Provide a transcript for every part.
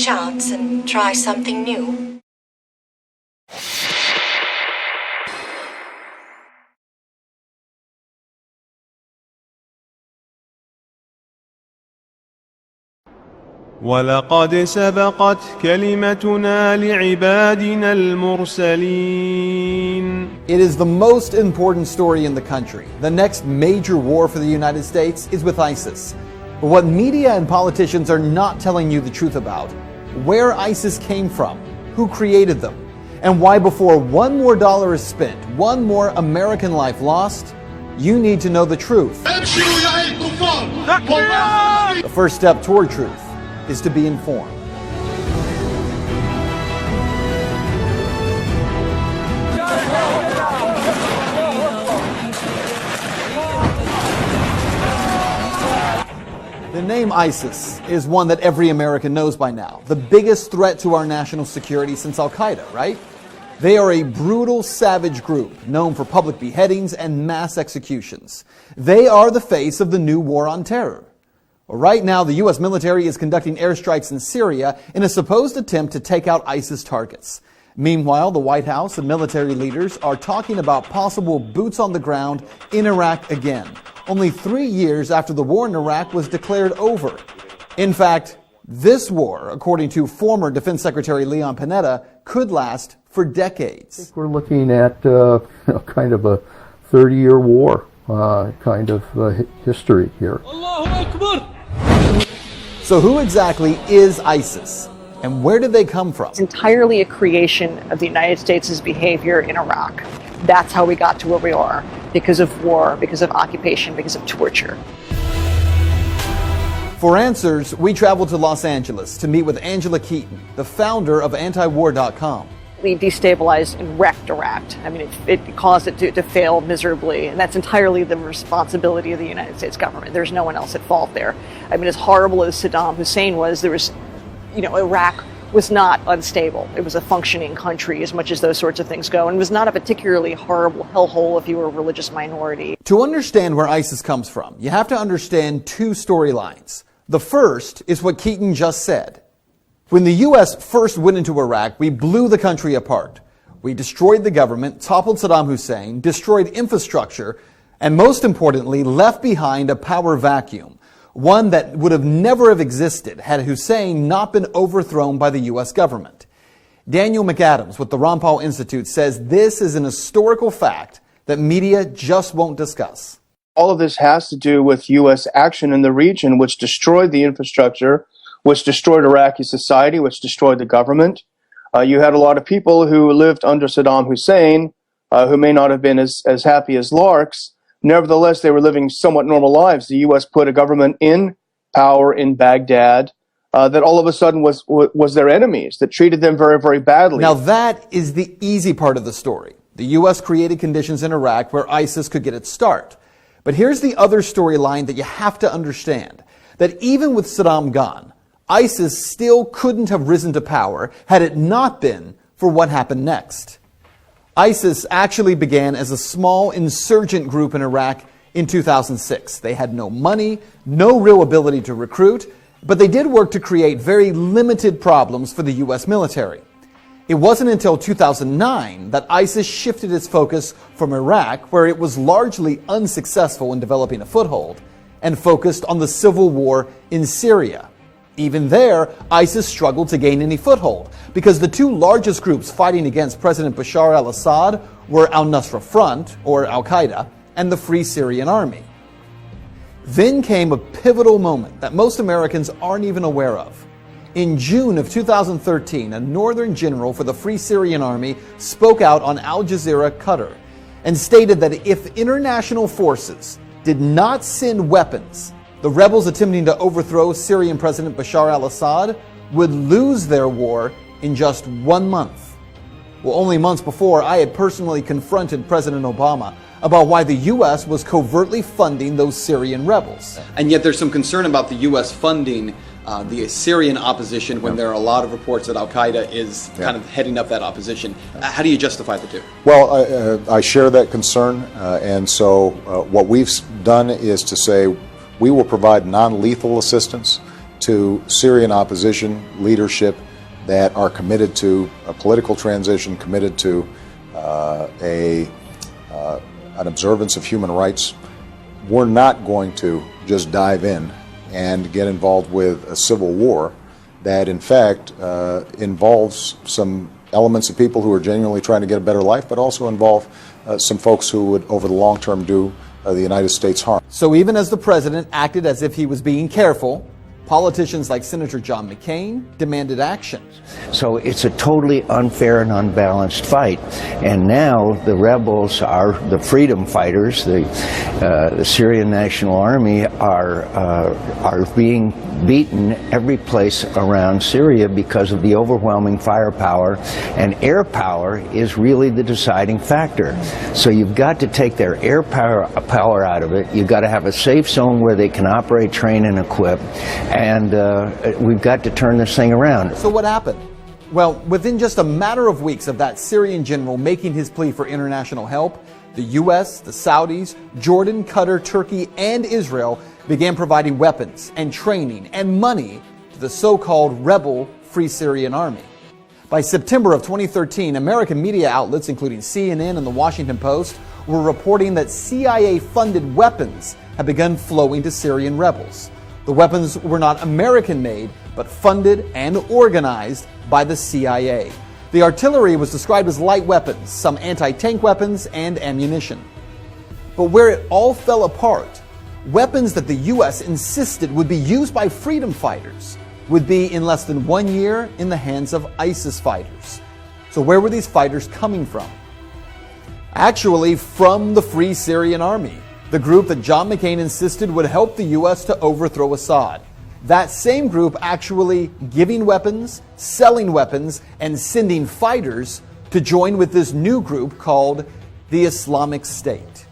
chance and try something new. ولقد سبقت كلمتنا لعبادنا المرسلين. It is the most important story in the country. The next major war for the United States is with ISIS. But what media and politicians are not telling you the truth about, where ISIS came from, who created them, and why before one more dollar is spent, one more American life lost, you need to know the truth. The first step toward truth is to be informed. The name ISIS is one that every American knows by now. The biggest threat to our national security since Al-Qaeda, right? They are a brutal, savage group known for public beheadings and mass executions. They are the face of the new war on terror. Right now, the U.S. military is conducting airstrikes in Syria in a supposed attempt to take out ISIS targets. Meanwhile, the White House and military leaders are talking about possible boots on the ground in Iraq again, only 3 years after the war in Iraq was declared over. In fact, this war, according to former Defense Secretary Leon Panetta, could last for decades. I think we're looking at kind of a 30-year war kind of history here. Allahu Akbar! So who exactly is ISIS, and where did they come from? It's entirely a creation of the United States' behavior in Iraq. That's how we got to where we are, because of war, because of occupation, because of torture. For answers, we traveled to Los Angeles to meet with Angela Keaton, the founder of antiwar.com. We destabilized and wrecked Iraq. I mean, it caused it to fail miserably, and that's entirely the responsibility of the United States government. There's no one else at fault there. I mean, as horrible as Saddam Hussein was, Iraq was not unstable. It was a functioning country as much as those sorts of things go, and was not a particularly horrible hellhole if you were a religious minority. To understand where ISIS comes from, you have to understand two storylines. The first is what Keaton just said. When the U.S. first went into Iraq, we blew the country apart. We destroyed the government, toppled Saddam Hussein, destroyed infrastructure, and most importantly, left behind a power vacuum, one that would have never have existed had Hussein not been overthrown by the U.S. government. Daniel McAdams with the Ron Paul Institute says this is an historical fact that media just won't discuss. All of this has to do with U.S. action in the region, which destroyed the infrastructure, which destroyed Iraqi society, which destroyed the government. You had a lot of people who lived under Saddam Hussein, who may not have been as happy as larks. Nevertheless, they were living somewhat normal lives. The U.S. put a government in power in Baghdad that all of a sudden was their enemies, that treated them very, very badly. Now that is the easy part of the story. The U.S. created conditions in Iraq where ISIS could get its start. But here's the other storyline that you have to understand, that even with Saddam gone, ISIS still couldn't have risen to power had it not been for what happened next. ISIS actually began as a small insurgent group in Iraq in 2006. They had no money, no real ability to recruit, but they did work to create very limited problems for the U.S. military. It wasn't until 2009 that ISIS shifted its focus from Iraq, where it was largely unsuccessful in developing a foothold, and focused on the civil war in Syria. Even there, ISIS struggled to gain any foothold because the two largest groups fighting against President Bashar al-Assad were al-Nusra Front, or Al-Qaeda, and the Free Syrian Army. Then came a pivotal moment that most Americans aren't even aware of. In June of 2013, a northern general for the Free Syrian Army spoke out on Al Jazeera, Qatar, and stated that if international forces did not send weapons, the rebels attempting to overthrow Syrian President Bashar al-Assad would lose their war in just 1 month. Well, only months before, I had personally confronted President Obama about why the U.S. was covertly funding those Syrian rebels. And yet there's some concern about the U.S. funding the Syrian opposition when there are a lot of reports that Al-Qaeda is kind of heading up that opposition. How do you justify the two? Well, I share that concern, and so what we've done is to say we will provide non-lethal assistance to Syrian opposition leadership that are committed to a political transition, committed to an observance of human rights. We're not going to just dive in and get involved with a civil war that, in fact, involves some elements of people who are genuinely trying to get a better life, but also involve some folks who would, over the long term, do the United States harm. So even as the president acted as if he was being careful, politicians like Senator John McCain demanded action. So it's a totally unfair and unbalanced fight. And now the rebels are the freedom fighters, the Syrian National Army are being beaten every place around Syria because of the overwhelming firepower, and air power is really the deciding factor. So you've got to take their air power out of it. You've got to have a safe zone where they can operate, train, and equip. And we've got to turn this thing around. So what happened? Well, within just a matter of weeks of that Syrian general making his plea for international help, the U.S., the Saudis, Jordan, Qatar, Turkey, and Israel began providing weapons and training and money to the so-called rebel Free Syrian Army. By September of 2013, American media outlets, including CNN and the Washington Post, were reporting that CIA-funded weapons had begun flowing to Syrian rebels. The weapons were not American-made, but funded and organized by the CIA. The artillery was described as light weapons, some anti-tank weapons, and ammunition. But where it all fell apart, weapons that the U.S. insisted would be used by freedom fighters would be in less than 1 year in the hands of ISIS fighters. So where were these fighters coming from? Actually, from the Free Syrian Army, the group that John McCain insisted would help the U.S. to overthrow Assad. That same group actually giving weapons, selling weapons, and sending fighters to join with this new group called the Islamic State.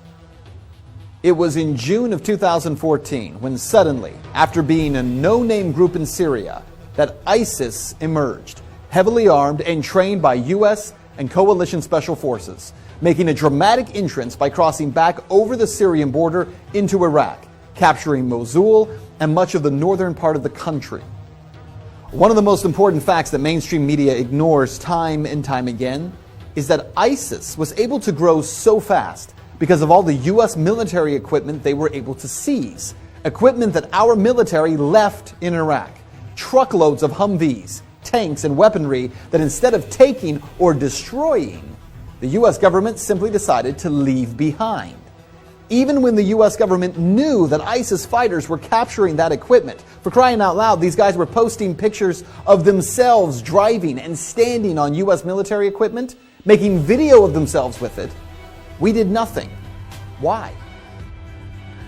It was in June of 2014 when suddenly, after being a no-name group in Syria, that ISIS emerged, heavily armed and trained by U.S. and coalition special forces, making a dramatic entrance by crossing back over the Syrian border into Iraq, capturing Mosul and much of the northern part of the country. One of the most important facts that mainstream media ignores time and time again is that ISIS was able to grow so fast because of all the U.S. military equipment they were able to seize. Equipment that our military left in Iraq. Truckloads of Humvees, tanks, and weaponry that instead of taking or destroying, the U.S. government simply decided to leave behind. Even when the U.S. government knew that ISIS fighters were capturing that equipment, for crying out loud, these guys were posting pictures of themselves driving and standing on U.S. military equipment, making video of themselves with it. We did nothing. Why?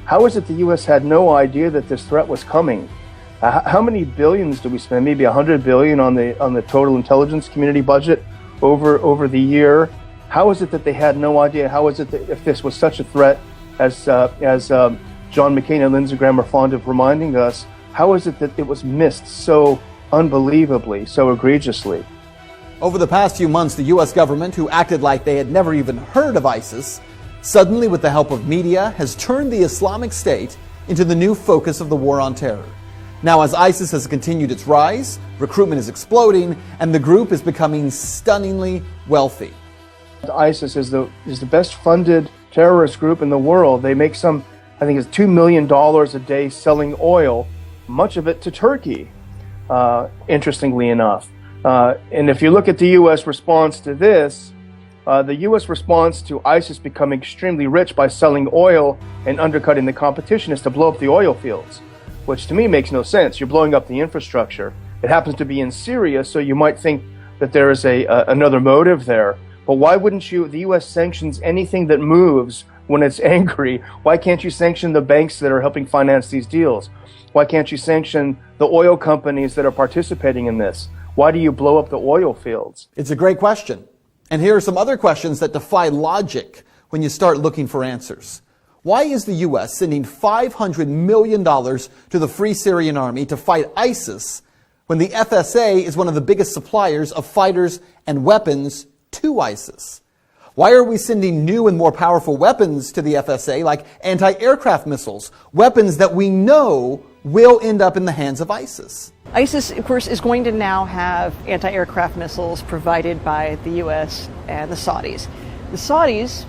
How is it the U.S. had no idea that this threat was coming? How many billions do we spend? Maybe $100 billion on the total intelligence community budget over the year. How is it that they had no idea? How is it that if this was such a threat, as John McCain and Lindsey Graham are fond of reminding us, how is it that it was missed so unbelievably, so egregiously? Over the past few months, the U.S. government, who acted like they had never even heard of ISIS, suddenly, with the help of media, has turned the Islamic State into the new focus of the war on terror. Now, as ISIS has continued its rise, recruitment is exploding, and the group is becoming stunningly wealthy. ISIS is the best funded terrorist group in the world. They make I think it's $2 million a day selling oil, much of it to Turkey, interestingly enough. And if you look at the U.S. response to this, the U.S. response to ISIS becoming extremely rich by selling oil and undercutting the competition is to blow up the oil fields, which to me makes no sense. You're blowing up the infrastructure. It happens to be in Syria, so you might think that there is another motive there. But why wouldn't the U.S. sanctions anything that moves when it's angry? Why can't you sanction the banks that are helping finance these deals? Why can't you sanction the oil companies that are participating in this? Why do you blow up the oil fields? It's a great question. And here are some other questions that defy logic when you start looking for answers. Why is the U.S. sending $500 million to the Free Syrian Army to fight ISIS when the FSA is one of the biggest suppliers of fighters and weapons to ISIS? Why are we sending new and more powerful weapons to the FSA like anti-aircraft missiles, weapons that we know will end up in the hands of ISIS. ISIS, of course, is going to now have anti-aircraft missiles provided by the U.S. and the Saudis. The Saudis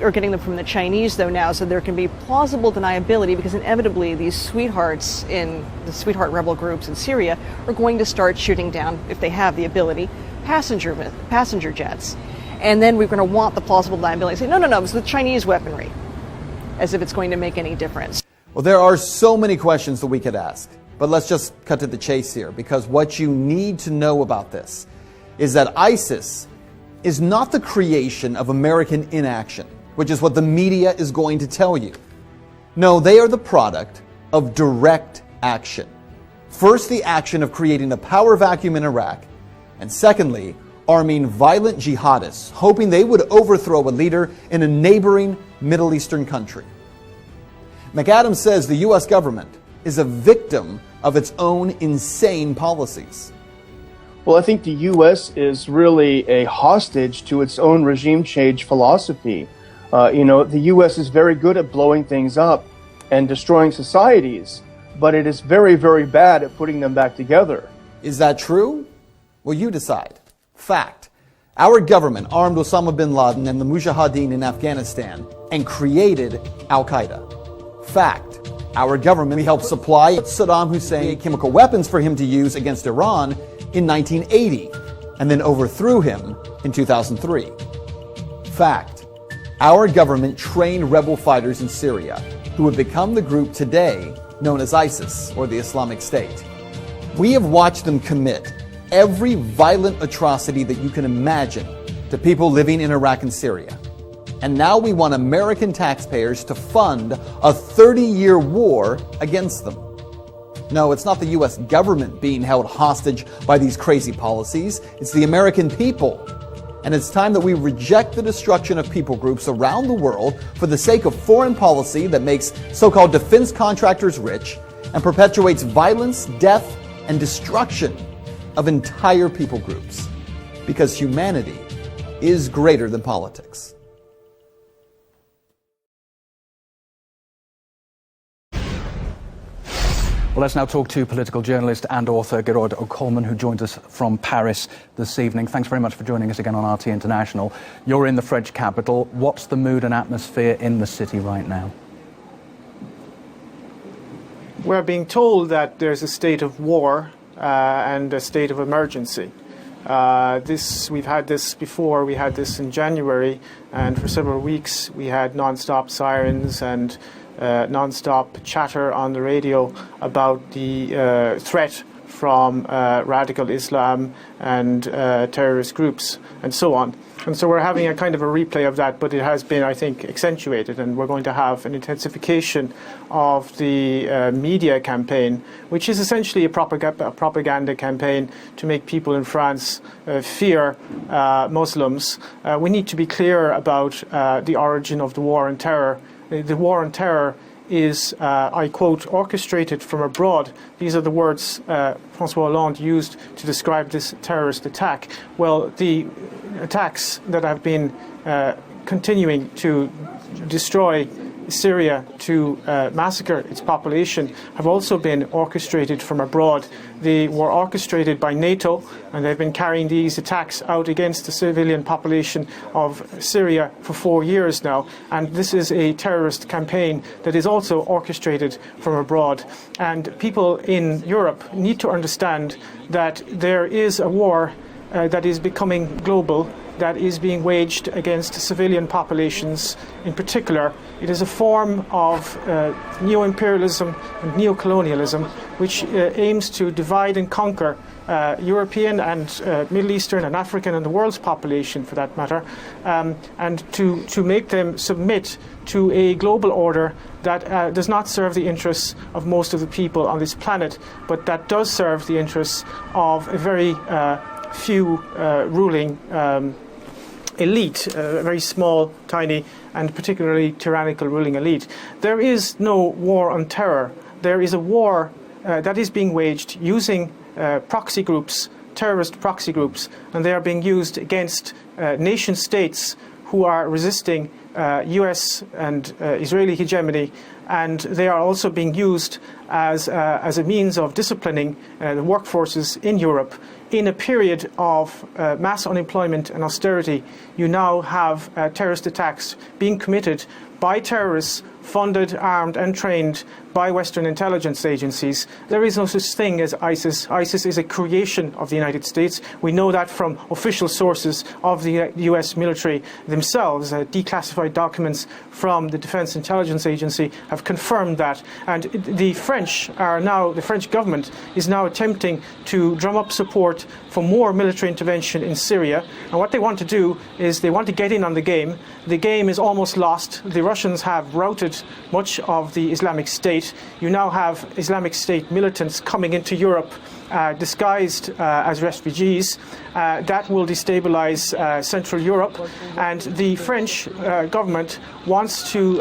are getting them from the Chinese, though, now, so there can be plausible deniability because inevitably these sweethearts in the sweetheart rebel groups in Syria are going to start shooting down, if they have the ability, passenger jets. And then we're going to want the plausible deniability and say, no, it's the Chinese weaponry, as if it's going to make any difference. Well, there are so many questions that we could ask, but let's just cut to the chase here, because what you need to know about this is that ISIS is not the creation of American inaction, which is what the media is going to tell you. No, they are the product of direct action. First, the action of creating a power vacuum in Iraq, and secondly, arming violent jihadists, hoping they would overthrow a leader in a neighboring Middle Eastern country. McAdams says the U.S. government is a victim of its own insane policies. Well, I think the U.S. is really a hostage to its own regime change philosophy. The U.S. is very good at blowing things up and destroying societies, but it is very, very bad at putting them back together. Is that true? Well, you decide. Fact. Our government armed Osama bin Laden and the Mujahideen in Afghanistan and created Al-Qaeda. Fact. Our government helped supply Saddam Hussein chemical weapons for him to use against Iran in 1980, and then overthrew him in 2003. Fact. Our government trained rebel fighters in Syria who would become the group today known as ISIS, or the Islamic State. We have watched them commit every violent atrocity that you can imagine to people living in Iraq and Syria. And now we want American taxpayers to fund a 30-year war against them. No, it's not the U.S. government being held hostage by these crazy policies. It's the American people. And it's time that we reject the destruction of people groups around the world for the sake of foreign policy that makes so-called defense contractors rich and perpetuates violence, death, and destruction of entire people groups. Because humanity is greater than politics. Well, let's now talk to political journalist and author Geroid O'Coleman, who joins us from Paris this evening. Thanks very much for joining us again on RT International. You're in the French capital. What's the mood and atmosphere in the city right now? We're being told that there's a state of war and a state of emergency. We've had this before. We had this in January, and for several weeks we had non-stop sirens and non-stop chatter on the radio about the threat from radical Islam and terrorist groups and so on. And so we're having a kind of a replay of that, but it has been, I think, accentuated, and we're going to have an intensification of the media campaign, which is essentially a propaganda campaign to make people in France fear Muslims. We need to be clear about the origin of the war on terror. The war on terror is, I quote, orchestrated from abroad. These are the words François Hollande used to describe this terrorist attack. Well, the attacks that have been continuing to destroy Syria, to massacre its population, have also been orchestrated from abroad. They were orchestrated by NATO, and they've been carrying these attacks out against the civilian population of Syria for 4 years now. And this is a terrorist campaign that is also orchestrated from abroad. And people in Europe need to understand that there is a war that is becoming global, that is being waged against civilian populations in particular. It is a form of neo-imperialism and neo-colonialism which aims to divide and conquer European and Middle Eastern and African and the world's population, for that matter, and to make them submit to a global order that does not serve the interests of most of the people on this planet, but that does serve the interests of a very few ruling elite, a very small, tiny, and particularly tyrannical ruling elite. There is no war on terror. There is a war that is being waged using proxy groups, terrorist proxy groups, and they are being used against nation states who are resisting US and Israeli hegemony, and they are also being used as a means of disciplining the workforces in Europe. In a period of mass unemployment and austerity, you now have terrorist attacks being committed by terrorists funded, armed and trained by Western intelligence agencies. There is no such thing as ISIS. ISIS is a creation of the United States. We know that from official sources of the US military themselves. Declassified documents from the Defense Intelligence Agency have confirmed that. And the French government is now attempting to drum up support for more military intervention in Syria. And what they want to do is they want to get in on the game. The game is almost lost. The Russians have routed much of the Islamic State. You now have Islamic State militants coming into Europe disguised as refugees. That will destabilize Central Europe, and the French government wants to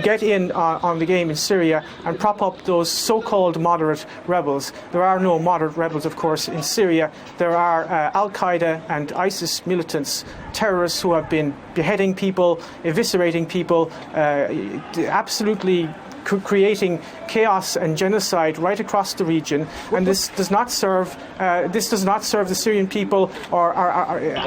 get in on the game in Syria and prop up those so-called moderate rebels. There are no moderate rebels, of course, in Syria. There are Al-Qaeda and ISIS militants, terrorists who have been beheading people, eviscerating people, absolutely creating chaos and genocide right across the region, and this does not serve the Syrian people or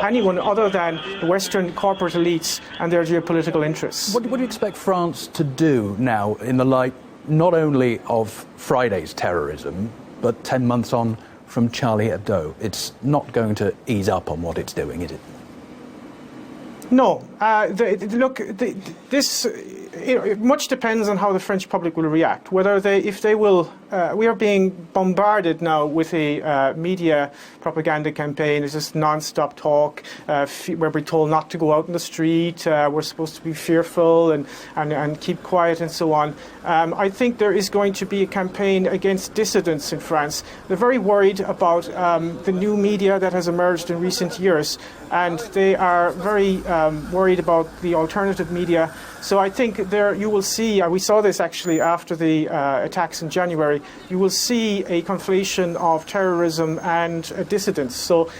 anyone other than the Western corporate elites and their geopolitical interests. What do you expect France to do now in the light not only of Friday's terrorism, but 10 months on from Charlie Hebdo? It's not going to ease up on what it's doing, is it? No. Much depends on how the French public will react. We are being bombarded now with a media propaganda campaign. It's just non-stop talk where we're told not to go out in the street. We're supposed to be fearful and keep quiet and so on. I think there is going to be a campaign against dissidents in France. They're very worried about the new media that has emerged in recent years, and they are very worried about the alternative media. So I think you will see, we saw this actually after the attacks in January, you will see a conflation of terrorism and dissidents. So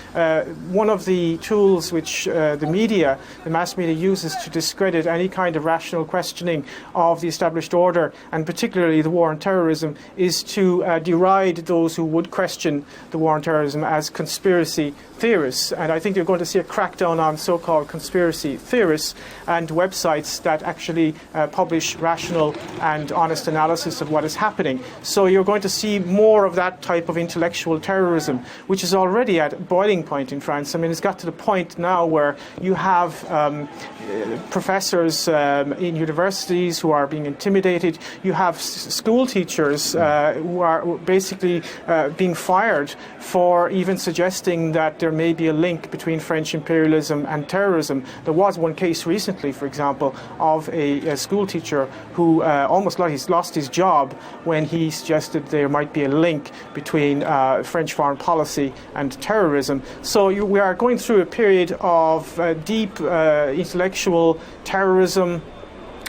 one of the tools which the mass media uses to discredit any kind of rational questioning of the established order, and particularly the war on terrorism, is to deride those who would question the war on terrorism as conspiracy theorists. And I think you're going to see a crackdown on so-called conspiracy theorists and websites that actually publish rational and honest analysis of what is happening. So you're going to see more of that type of intellectual terrorism, which is already at a boiling point in France. I mean, it's got to the point now where you have professors in universities who are being intimidated. You have school teachers who are basically being fired for even suggesting that there may be a link between French imperialism and terrorism. There was one case recently, for example, of a school teacher who almost lost his job when he suggested there might be a link between French foreign policy and terrorism. So we are going through a period of deep intellectual terrorism.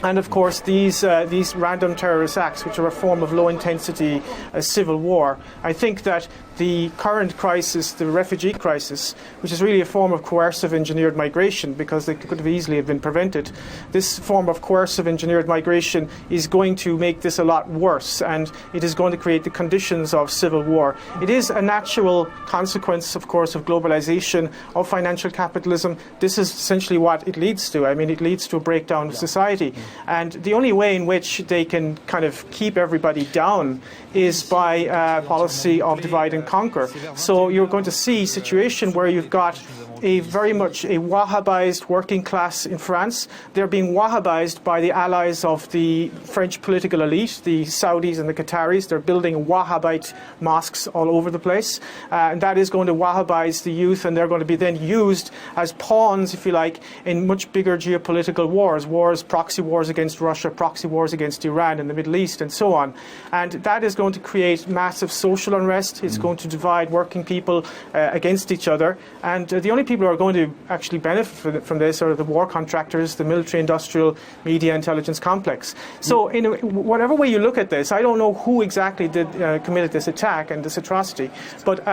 And of course, these random terrorist acts, which are a form of low-intensity civil war. I think that the current crisis, the refugee crisis, which is really a form of coercive engineered migration, because it could have easily been prevented, this form of coercive engineered migration is going to make this a lot worse, and it is going to create the conditions of civil war. It is a natural consequence, of course, of globalization, of financial capitalism. This is essentially what it leads to. I mean, it leads to a breakdown of society. And the only way in which they can kind of keep everybody down is by a policy of divide and conquer. So you're going to see a situation where you've got very much a Wahhabized working class in France. They're being Wahhabized by the allies of the French political elite, the Saudis and the Qataris. They're building Wahhabite mosques all over the place. And that is going to Wahhabize the youth, and they're going to be then used as pawns, if you like, in much bigger geopolitical wars, proxy wars against Russia, proxy wars against Iran in the Middle East, and so on. And that is going to create massive social unrest. It's going to divide working people against each other. And the only people who are going to actually benefit from this are the war contractors, the military, industrial, media, intelligence complex. So in whatever way you look at this, I don't know who exactly committed this attack and this atrocity, but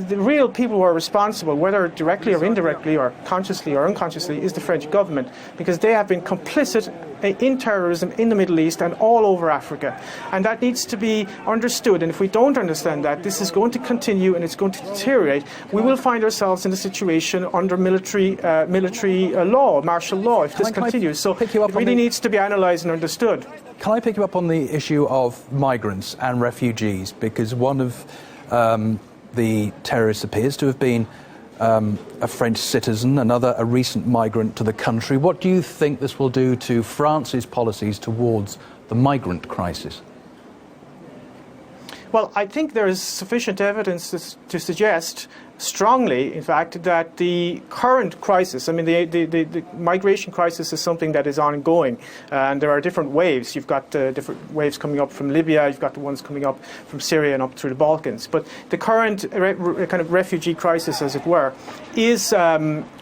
the real people who are responsible, whether directly or indirectly or consciously or unconsciously, is the French government, because they have been complicit in terrorism in the Middle East and all over Africa. And that needs to be understood. And if we don't understand that, this is going to continue and it's going to deteriorate. We will find ourselves in a situation under military law, martial law, if this continues. So it really needs to be analysed and understood. Can I pick you up on the issue of migrants and refugees? Because one of the terrorists appears to have been a French citizen, another a recent migrant to the country. What do you think this will do to France's policies towards the migrant crisis? Well, I think there is sufficient evidence to suggest strongly, in fact, that the current crisis, I mean, the migration crisis is something that is ongoing, and there are different waves. You've got different waves coming up from Libya, you've got the ones coming up from Syria and up through the Balkans. But the current kind of refugee crisis, as it were, is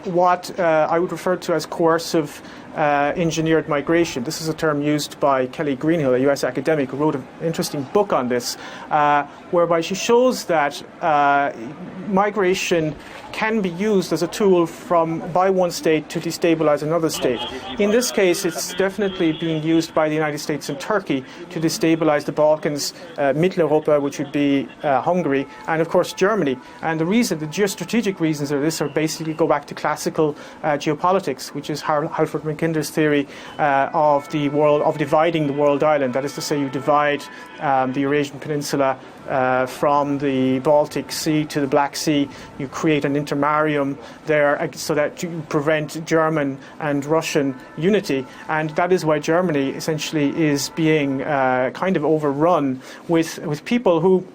what I would refer to as coercive engineered migration. This is a term used by Kelly Greenhill, a US academic, who wrote an interesting book on this, whereby she shows that migration can be used as a tool by one state to destabilize another state. In this case, it's definitely being used by the United States and Turkey to destabilize the Balkans, Mitteleuropa, which would be Hungary, and of course Germany. And the geostrategic reasons of this are basically go back to classical geopolitics, which is Halford Mackinder's theory of dividing the world island. That is to say, you divide the Eurasian Peninsula from the Baltic Sea to the Black Sea. You create an intermarium there so that you prevent German and Russian unity, and that is why Germany essentially is being kind of overrun with people who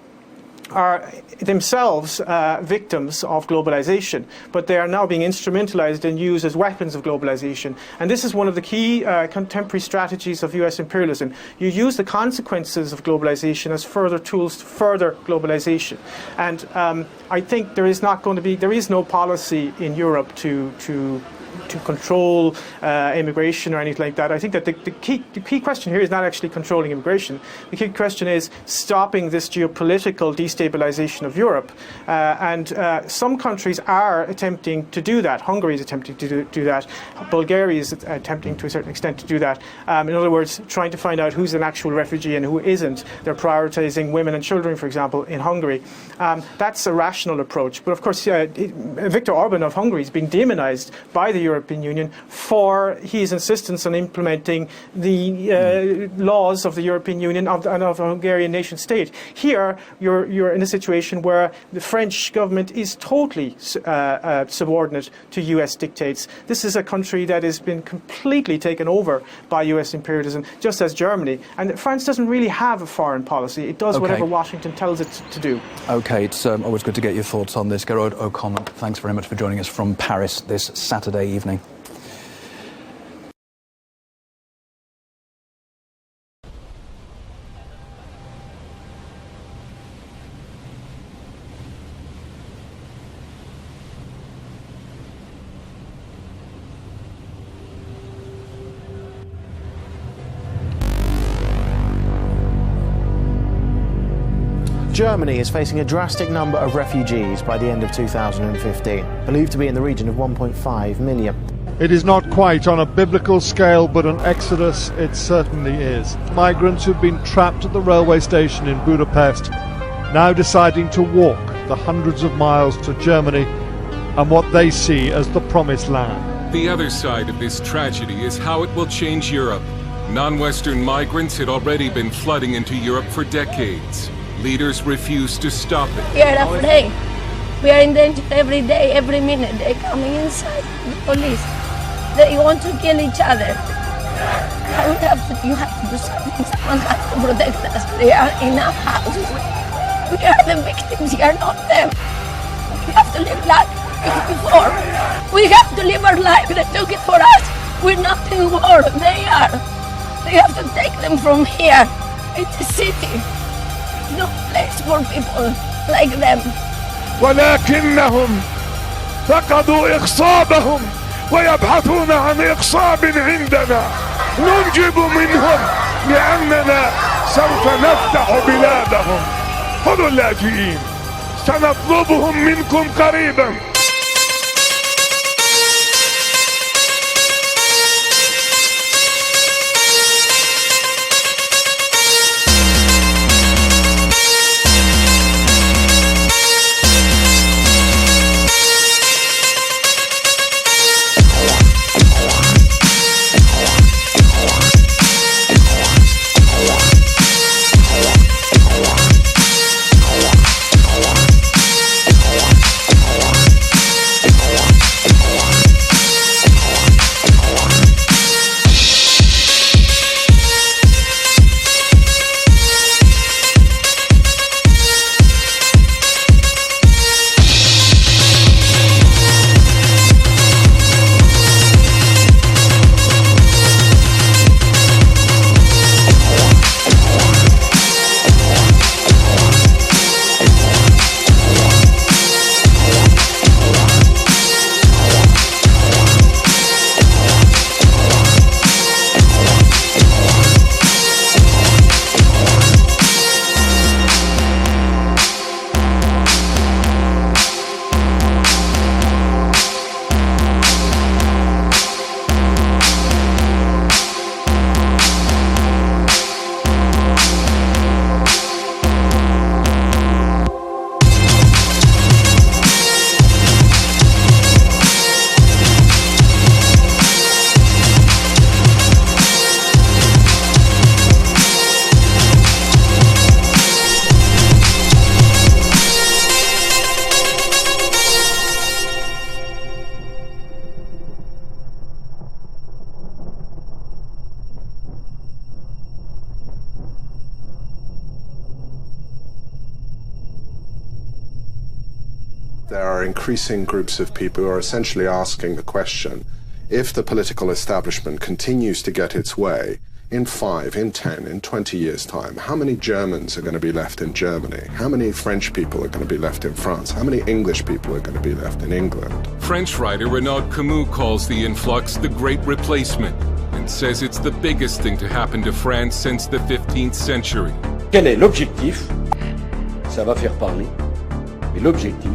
are themselves victims of globalization, but they are now being instrumentalized and used as weapons of globalization. And this is one of the key contemporary strategies of US imperialism. You use the consequences of globalization as further tools to further globalization. And I think there is no policy in Europe to control immigration or anything like that. I think that the key question here is not actually controlling immigration. The key question is stopping this geopolitical destabilization of Europe. And some countries are attempting to do that. Hungary is attempting to do that. Bulgaria is attempting to a certain extent to do that. In other words, trying to find out who's an actual refugee and who isn't. They're prioritizing women and children, for example, in Hungary. That's a rational approach. But of course, Viktor Orban of Hungary is being demonized by the European Union for his insistence on implementing the laws of the European Union and of the Hungarian nation state. Here, you're in a situation where the French government is totally subordinate to US dictates. This is a country that has been completely taken over by US imperialism, just as Germany. And France doesn't really have a foreign policy. It does whatever Washington tells it to do. Okay, it's always good to get your thoughts on this. Gerard O'Connell, thanks very much for joining us from Paris this Saturday evening. Germany is facing a drastic number of refugees by the end of 2015, believed to be in the region of 1.5 million. It is not quite on a biblical scale, but an exodus it certainly is. Migrants who've been trapped at the railway station in Budapest, now deciding to walk the hundreds of miles to Germany and what they see as the promised land. The other side of this tragedy is how it will change Europe. Non-Western migrants had already been flooding into Europe for decades. Leaders refuse to stop it. We are afraid. We are in danger every day, every minute. They're coming inside, the police. They want to kill each other. You have to do something. Someone has to protect us. They are in our houses. We are the victims. We are not them. We have to live like before. We have to live our life. They took it for us. We're not in war. They are. They have to take them from here. It's a city. No place for people like them. ولكنهم فقدوا إخصابهم ويبحثون عن إخصاب عندنا ننجب منهم لأننا سوف نفتح بلادهم. خذوا اللاجئين سنطلبهم منكم قريبا. There are increasing groups of people who are essentially asking the question, if the political establishment continues to get its way, in 5, in 10, in 20 years' time, how many Germans are going to be left in Germany? How many French people are going to be left in France? How many English people are going to be left in England? French writer Renaud Camus calls the influx the Great Replacement and says it's the biggest thing to happen to France since the 15th century. Quel est l'objectif? Ça va faire parler. Et l'objectif,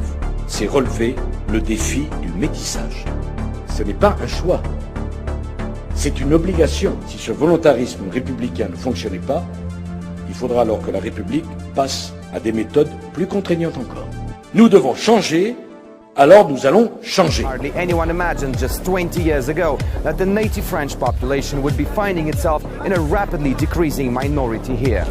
c'est relever le défi du métissage. Ce n'est pas un choix, c'est une obligation. Si ce volontarisme républicain ne fonctionnait pas, il faudra alors que la République passe à des méthodes plus contraignantes encore. Nous devons changer, alors nous allons changer. Hardly anyone imagined just 20 years ago that the native French population would be finding itself in a rapidly decreasing minority here.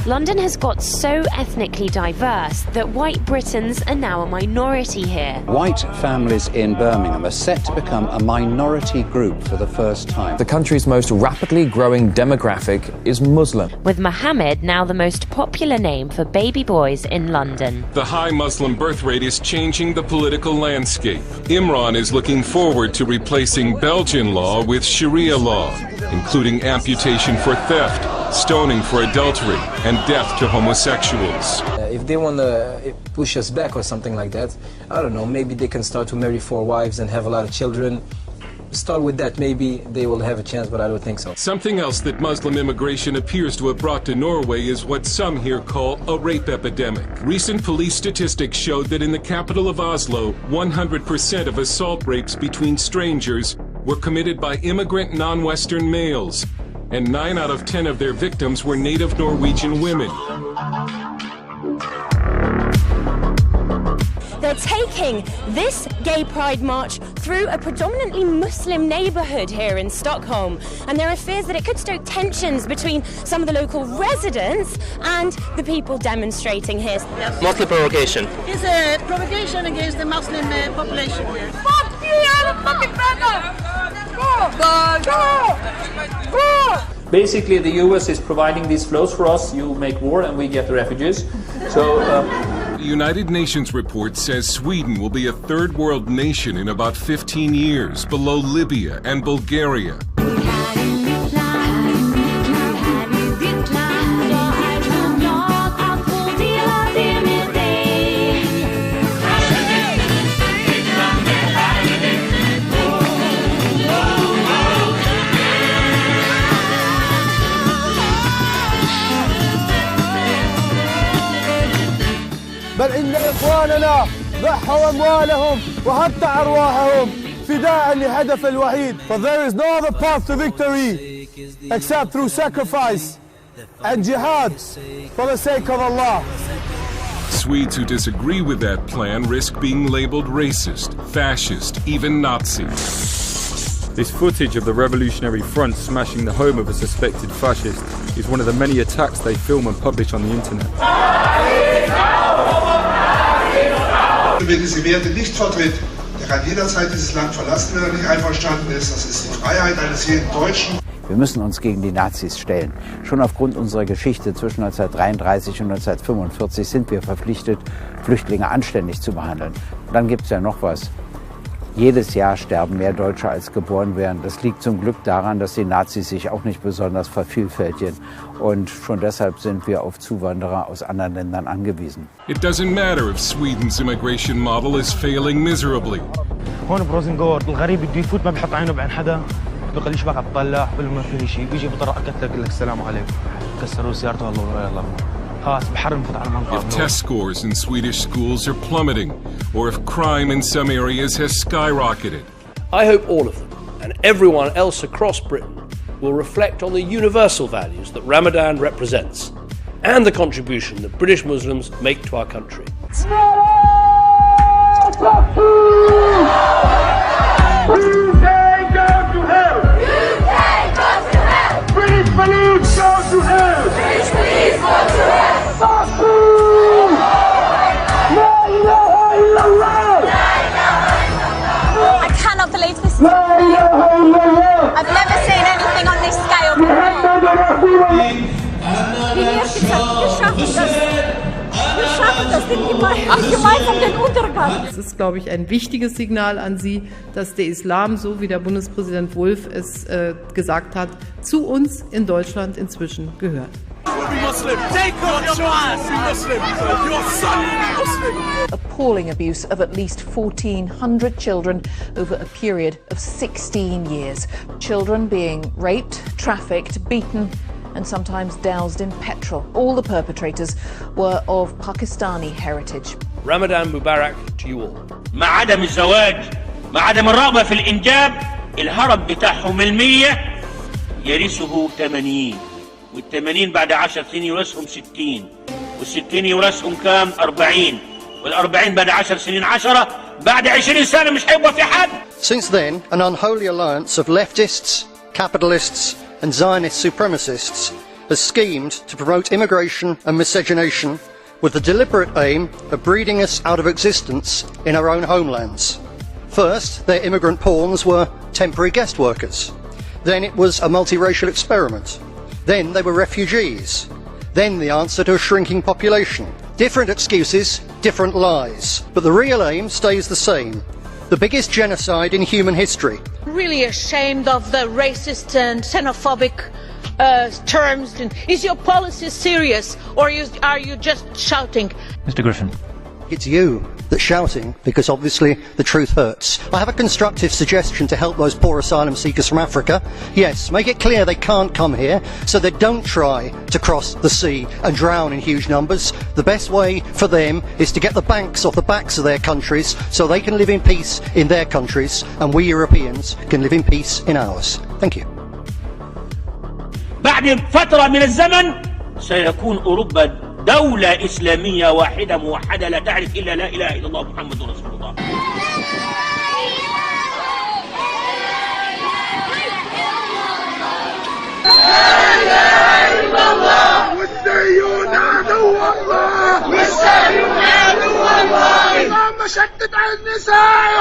London has got so ethnically diverse that white Britons are now a minority here. White families in Birmingham are set to become a minority group for the first time. The country's most rapidly growing demographic is Muslim, with Mohammed now the most popular name for baby boys in London. The high Muslim birth rate is changing the political landscape. Imran is looking forward to replacing Belgian law with Sharia law, including amputation for theft, stoning for adultery, and death to homosexuals. If they want to push us back or something like that, I don't know, maybe they can start to marry 4 wives and have a lot of children. Start with that, maybe they will have a chance, but I don't think so. Something else that Muslim immigration appears to have brought to Norway is what some here call a rape epidemic. Recent police statistics showed that in the capital of Oslo, 100% of assault rapes between strangers were committed by immigrant non-Western males, and 9 out of 10 of their victims were native Norwegian women. They're taking this gay pride march through a predominantly Muslim neighbourhood here in Stockholm, and there are fears that it could stoke tensions between some of the local residents and the people demonstrating here. Mostly provocation. It's a provocation against the Muslim population here. Fuck you, you're the fucking Basically, the US is providing these flows for us. You make war and we get the refugees. So. The United Nations report says Sweden will be a third world nation in about 15 years, below Libya and Bulgaria. بل إن إخواننا ضحوا أموالهم وحتى أرواحهم فداء لهدف الوحيد. For there is no other path to victory except through sacrifice and jihad for the sake of Allah. Swedes who disagree with that plan risk being labeled racist, fascist, even Nazi. This footage of the Revolutionary Front smashing the home of a suspected fascist is one of the many attacks they film and publish on the internet. Wer diese Werte nicht vertritt, der kann jederzeit dieses Land verlassen, wenn er nicht einverstanden ist. Das ist die Freiheit eines jeden Deutschen. Wir müssen uns gegen die Nazis stellen. Schon aufgrund unserer Geschichte zwischen 1933 und 1945 sind wir verpflichtet, Flüchtlinge anständig zu behandeln. Und dann gibt es ja noch was. Jedes Jahr sterben mehr Deutsche als geboren werden. Das liegt zum Glück daran, dass die Nazis sich auch nicht besonders vervielfältigen. Und schon deshalb sind wir auf Zuwanderer aus anderen Ländern angewiesen. It doesn't matter if Sweden's immigration model is failing miserably. هون بروزنغورد الغريب بده يفوت ما بحط عينه بعين حدا بقول ليش بقى بطلع بقول ما في شيء بيجي بطرق قتلك يقول لك السلام عليكم كسروا سيارته الله يلا خلاص بحرم نفوت على المنطقة. If test scores in Swedish schools are plummeting, or if crime in some areas has skyrocketed. I hope all of them, and everyone else across Britain, will reflect on the universal values that Ramadan represents, and the contribution that British Muslims make to our country. I cannot believe this. I've never seen anything on this scale Es ist, glaube ich, ein wichtiges Signal an Sie, dass der Islam, so wie der Bundespräsident Wulff es gesagt hat, zu uns in Deutschland inzwischen gehört. Appalling abuse of at least 1,400 children over a period of 16 years. Children being raped, trafficked, beaten, and sometimes doused in petrol. All the perpetrators were of Pakistani heritage. Ramadan Mubarak to you all. مع عدم الزواج، مع عدم الرغبة في الإنجاب، الهرم بتاعهم 100 يرثه 80. وال80 بعد 10 سنين يورثهم 60. وال60 يورثهم كام؟ 40. وال40 بعد 10 سنين 10. بعد 20 سنة مش هيبقى في حد. Since then, an unholy alliance of leftists, capitalists, and Zionist supremacists has schemed to promote immigration and miscegenation with the deliberate aim of breeding us out of existence in our own homelands. First, their immigrant pawns were temporary guest workers. Then it was a multiracial experiment. Then they were refugees. Then the answer to a shrinking population. Different excuses, different lies. But the real aim stays the same. The biggest genocide in human history. Really ashamed of the racist and xenophobic terms. Is your policy serious, or are you just shouting? Mr. Griffin. It's you that's shouting, because obviously the truth hurts. I have a constructive suggestion to help those poor asylum seekers from Africa. Yes, make it clear they can't come here, so they don't try to cross the sea and drown in huge numbers. The best way for them is to get the banks off the backs of their countries, so they can live in peace in their countries, and we Europeans can live in peace in ours. Thank you. بعد فترة من الزمن سيكون أوروبا دولة إسلامية واحدة موحدة لا تعرف إلا لا إله إلا الله محمد رسول الله. والسيون عدو الله والسيون عدو الله اللهم شتت على النساء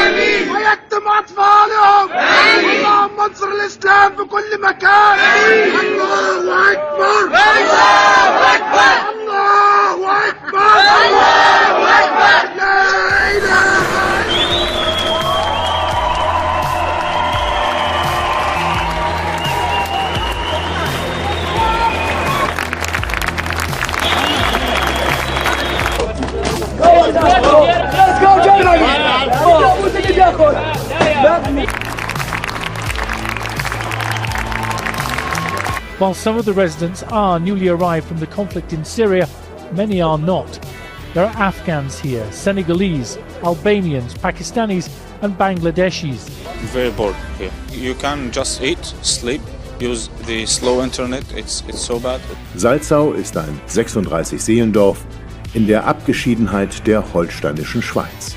آمين ويتم أطفالهم آمين اللهم انصر الإسلام في كل مكان آمين الله أكبر الله أكبر الله أكبر الله أكبر لا إله While some of the residents are newly arrived from the conflict in Syria, many are not. There are Afghans here, Senegalese, Albanians, Pakistanis and Bangladeshis. Very bored here. You can just eat, sleep, use the slow internet. It's so bad. Salzau ist ein 36-Seelendorf in der Abgeschiedenheit der holsteinischen Schweiz.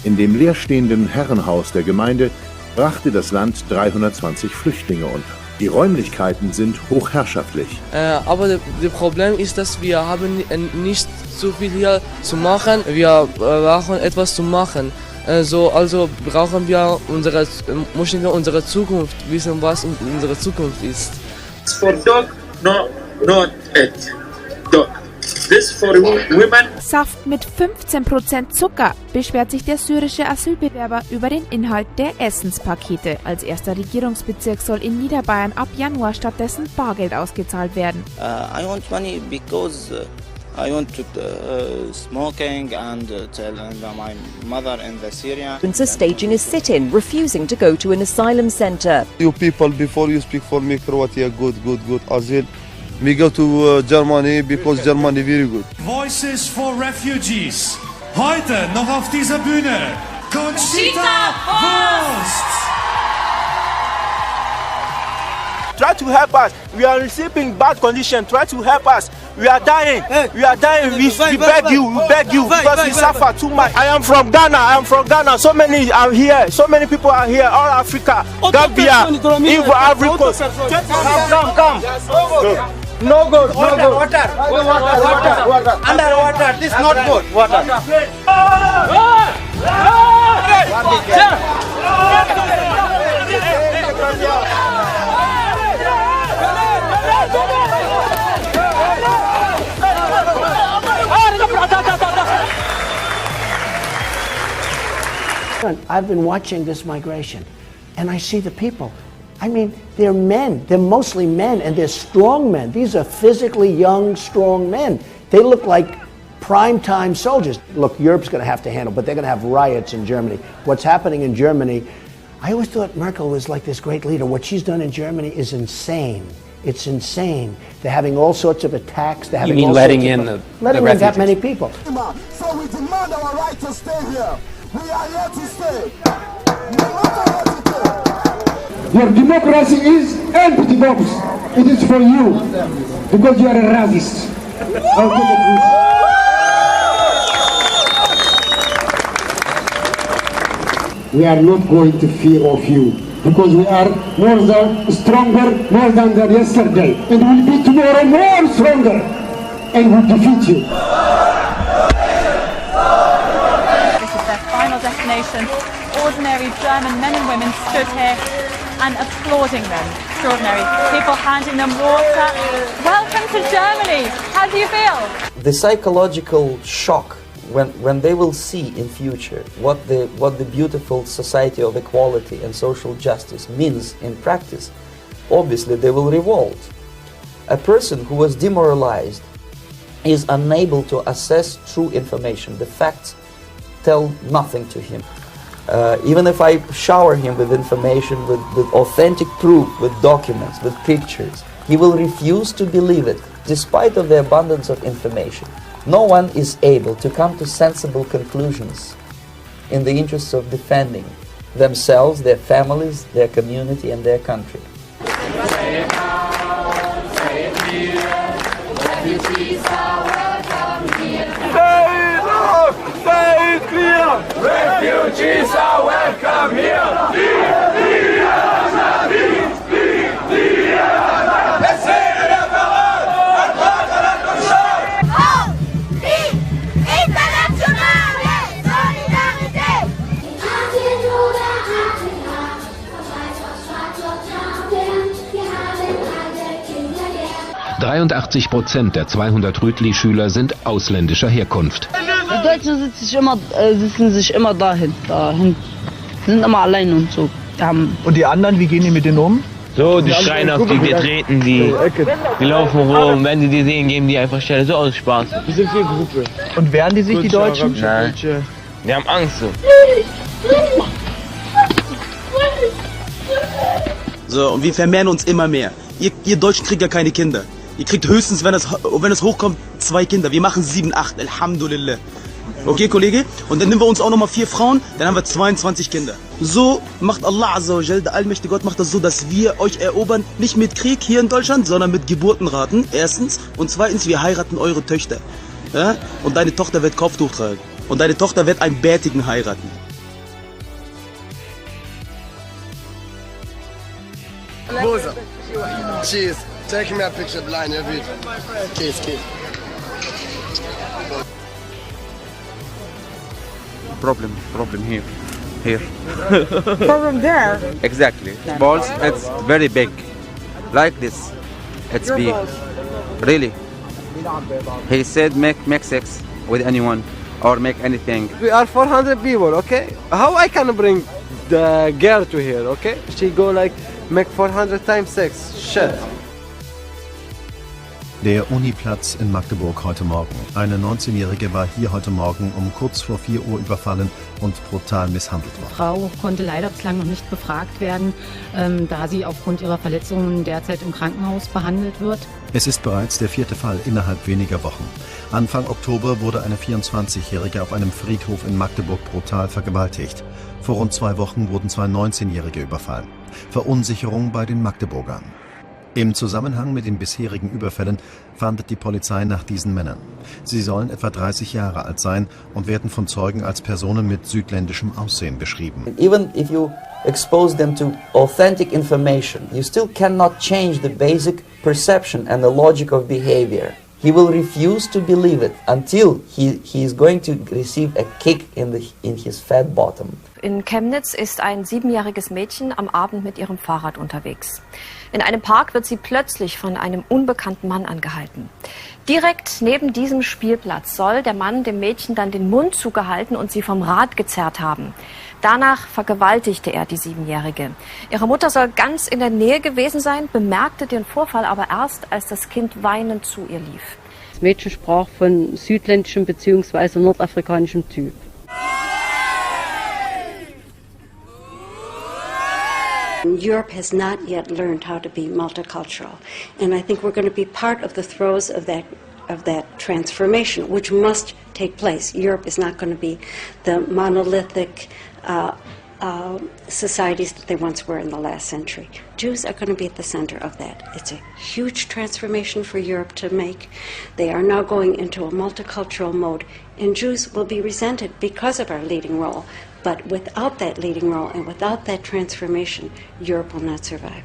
In dem leerstehenden Herrenhaus der Gemeinde brachte das Land 320 Flüchtlinge unter. Die Räumlichkeiten sind hochherrschaftlich. Aber das Problem ist, dass wir haben nicht so viel hier zu machen. Wir brauchen etwas zu machen. Also brauchen wir müssen wir unsere Zukunft wissen, was unsere Zukunft ist. For dog, not it. Dog. This for women. Saft mit 15% Zucker, beschwert sich der syrische Asylbewerber über den Inhalt der Essenspakete. Als erster Regierungsbezirk soll in Niederbayern ab Januar stattdessen Bargeld ausgezahlt werden. I want money because I want to smoking and tell my mother in the Syria. Are staging a sit-in, refusing to go to an asylum center. You people, before you speak for me, Croatia, good. Asyl. We go to Germany because Germany very good. Voices for Refugees. Heute noch auf dieser Bühne. Conchita Wurst. Try to help us. We are receiving bad conditions. Try to help us. We are dying. We beg you. Because we suffer too much. I am from Ghana. So many are here. So many people are here. All Africa. Gambia. Even Africa. Come. No good. Water. Underwater. This is not good. Water. I've been watching this migration, and I see the people. I mean, they're men. They're mostly men, and they're strong men. These are physically young, strong men. They look like prime-time soldiers. Look, Europe's going to have to handle, but they're going to have riots in Germany. What's happening in Germany, I always thought Merkel was like this great leader. What she's done in Germany is insane. It's insane. They're having all sorts of attacks. They're having letting in that many people. So we demand our right to stay here. We are here to stay. Your democracy is empty box. It is for you because you are a racist. We are not going to fear of you because we are stronger than yesterday, and we'll be tomorrow more stronger, and we'll defeat you. Final destination, ordinary German men and women stood here and applauding them. Extraordinary. People handing them water. Welcome to Germany. How do you feel? The psychological shock when they will see in future what the beautiful society of equality and social justice means in practice, obviously they will revolt. A person who was demoralized is unable to assess true information. The facts tell nothing to him. Even if I shower him with information, with authentic proof, with documents, with pictures, he will refuse to believe it, despite of the abundance of information. No one is able to come to sensible conclusions in the interests of defending themselves, their families, their community, and their country. Refugees are welcome here. Der 200 Rütli-Schüler sind ausländischer Herkunft. Die Deutschen sitzen sich immer dahin. Sind immer allein und so. Und die anderen, wie gehen die mit denen um? So, die schreien auf die, die treten die laufen rum. Wenn sie die sehen, geben die einfach Stelle. So aus Spaß. Wir sind viel Gruppe. Und wehren die sich, die Deutschen? Nein. Die haben Angst so. So, und wir vermehren uns immer mehr. Ihr Deutschen kriegt ja keine Kinder. Ihr kriegt höchstens, wenn es hochkommt, 2 Kinder. Wir machen 7, 8, Alhamdulillah. Okay, Kollege? Und dann nehmen wir uns auch nochmal 4 Frauen, dann haben wir 22 Kinder. So macht Allah Azza wa Jal, der allmächtige Gott, macht das so, dass wir euch erobern, nicht mit Krieg hier in Deutschland, sondern mit Geburtenraten, erstens. Und zweitens, wir heiraten eure Töchter. Ja? Und deine Tochter wird Kopftuch tragen. Und deine Tochter wird einen Bärtigen heiraten. Boza, cheese. Take me a picture blind, you read. Kiss. Problem here. Problem there. Exactly. Balls, it's very big. Like this. It's Your big. balls. Really. He said make sex with anyone or make anything. We are 400 people, okay? How I can bring the girl to here, okay? She go like make 400 times sex. Shit. Der Uniplatz in Magdeburg heute Morgen. Eine 19-Jährige war hier heute Morgen um kurz vor 4 Uhr überfallen und brutal misshandelt worden. Die Frau konnte leider bislang noch nicht befragt werden, da sie aufgrund ihrer Verletzungen derzeit im Krankenhaus behandelt wird. Es ist bereits der 4. Fall innerhalb weniger Wochen. Anfang Oktober wurde eine 24-Jährige auf einem Friedhof in Magdeburg brutal vergewaltigt. Vor rund 2 Wochen wurden 2 19-Jährige überfallen. Verunsicherung bei den Magdeburgern. Im Zusammenhang mit den bisherigen Überfällen fahndet die Polizei nach diesen Männern. Sie sollen etwa 30 Jahre alt sein und werden von Zeugen als Personen mit südländischem Aussehen beschrieben. Even if you expose them to authentic information, you still cannot change the basic perception and the logic of behavior. He will refuse to believe it until he is going to receive a kick in his fat bottom. In Chemnitz ist ein 7-jähriges Mädchen am Abend mit ihrem Fahrrad unterwegs. In einem Park wird sie plötzlich von einem unbekannten Mann angehalten. Direkt neben diesem Spielplatz soll der Mann dem Mädchen dann den Mund zugehalten und sie vom Rad gezerrt haben. Danach vergewaltigte er die 7-Jährige. Ihre Mutter soll ganz in der Nähe gewesen sein, bemerkte den Vorfall aber erst, als das Kind weinend zu ihr lief. Das Mädchen sprach von südländischem bzw. nordafrikanischem Typ. Europe has not yet learned how to be multicultural, and I think we're going to be part of the throes of that transformation, which must take place. Europe is not going to be the monolithic societies that they once were in the last century. Jews are going to be at the center of that. It's a huge transformation for Europe to make. They are now going into a multicultural mode, and Jews will be resented because of our leading role. But without that leading role and without that transformation, Europe will not survive.